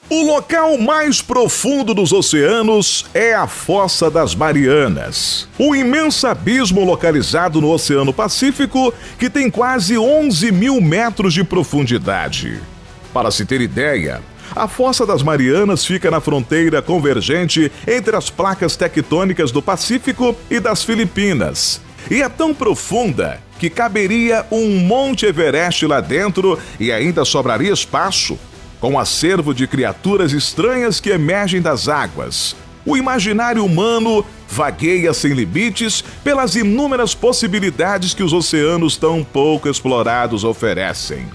O local mais profundo dos oceanos é a Fossa das Marianas, um imenso abismo localizado no Oceano Pacífico que tem quase 11 mil metros de profundidade. Para se ter ideia, a Fossa das Marianas fica na fronteira convergente entre as placas tectônicas do Pacífico e das Filipinas, e é tão profunda que caberia um Monte Everest lá dentro e ainda sobraria espaço, com um acervo de criaturas estranhas que emergem das águas. O imaginário humano vagueia sem limites pelas inúmeras possibilidades que os oceanos tão pouco explorados oferecem.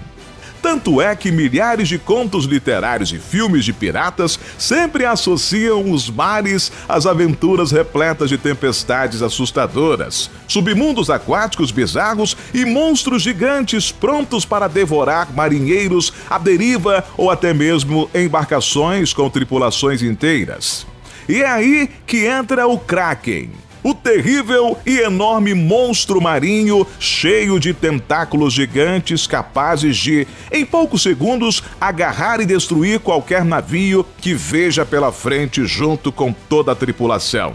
Tanto é que milhares de contos literários e filmes de piratas sempre associam os mares às aventuras repletas de tempestades assustadoras, submundos aquáticos bizarros e monstros gigantes prontos para devorar marinheiros à deriva ou até mesmo embarcações com tripulações inteiras. E é aí que entra o Kraken, o terrível e enorme monstro marinho cheio de tentáculos gigantes capazes de, em poucos segundos, agarrar e destruir qualquer navio que veja pela frente junto com toda a tripulação.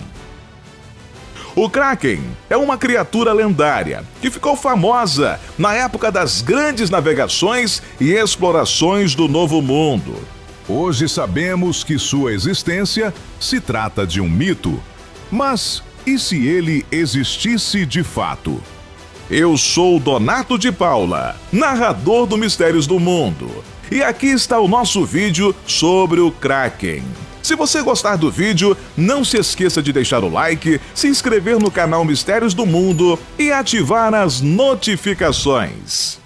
O Kraken é uma criatura lendária que ficou famosa na época das grandes navegações e explorações do Novo Mundo. Hoje sabemos que sua existência se trata de um mito, mas e se ele existisse de fato? Eu sou Donato de Paula, narrador do Mistérios do Mundo. E aqui está o nosso vídeo sobre o Kraken. Se você gostar do vídeo, não se esqueça de deixar o like, se inscrever no canal Mistérios do Mundo e ativar as notificações.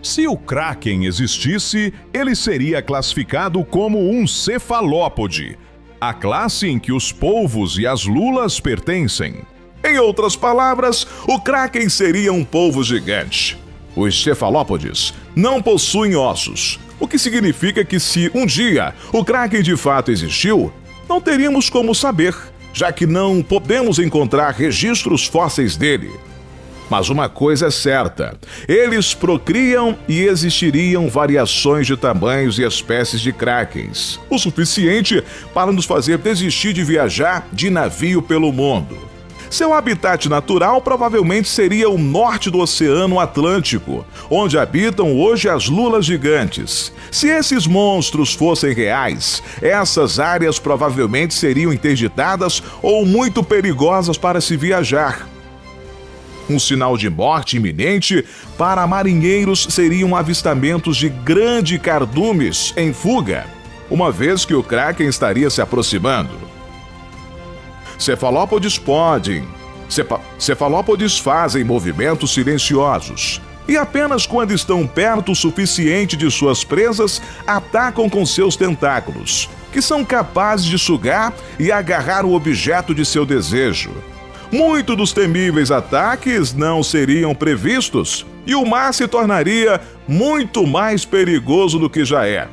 Se o Kraken existisse, ele seria classificado como um cefalópode, a classe em que os polvos e as lulas pertencem. Em outras palavras, o Kraken seria um polvo gigante. Os cefalópodes não possuem ossos, o que significa que se um dia o Kraken de fato existiu, não teríamos como saber, já que não podemos encontrar registros fósseis dele. Mas uma coisa é certa, eles procriam e existiriam variações de tamanhos e espécies de krakens, o suficiente para nos fazer desistir de viajar de navio pelo mundo. Seu habitat natural provavelmente seria o norte do Oceano Atlântico, onde habitam hoje as lulas gigantes. Se esses monstros fossem reais, essas áreas provavelmente seriam interditadas ou muito perigosas para se viajar. Um sinal de morte iminente para marinheiros seriam avistamentos de grandes cardumes em fuga, uma vez que o Kraken estaria se aproximando. Cefalópodes fazem movimentos silenciosos e apenas quando estão perto o suficiente de suas presas atacam com seus tentáculos, que são capazes de sugar e agarrar o objeto de seu desejo. Muitos dos temíveis ataques não seriam previstos e o mar se tornaria muito mais perigoso do que já é.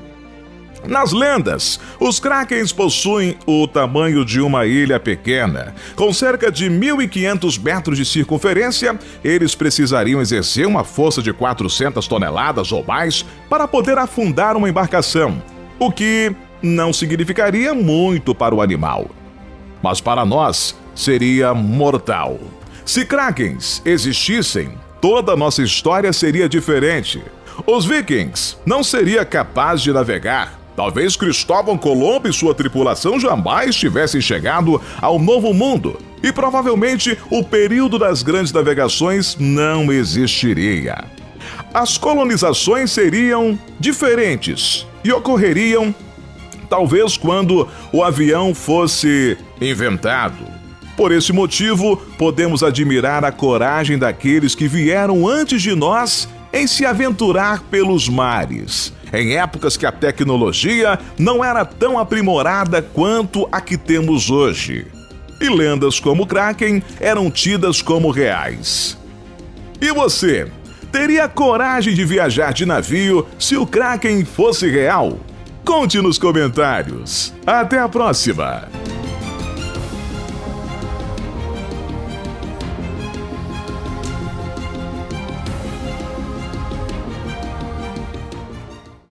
Nas lendas, os Krakens possuem o tamanho de uma ilha pequena. Com cerca de 1.500 metros de circunferência, eles precisariam exercer uma força de 400 toneladas ou mais para poder afundar uma embarcação, o que não significaria muito para o animal. Mas para nós, seria mortal. Se Krakens existissem, toda a nossa história seria diferente. Os vikings não seriam capazes de navegar. Talvez Cristóvão Colombo e sua tripulação jamais tivessem chegado ao Novo Mundo. E provavelmente o período das grandes navegações não existiria. As colonizações seriam diferentes e ocorreriam talvez quando o avião fosse inventado. Por esse motivo, podemos admirar a coragem daqueles que vieram antes de nós em se aventurar pelos mares, em épocas que a tecnologia não era tão aprimorada quanto a que temos hoje. E lendas como Kraken eram tidas como reais. E você, teria coragem de viajar de navio se o Kraken fosse real? Conte nos comentários. Até a próxima!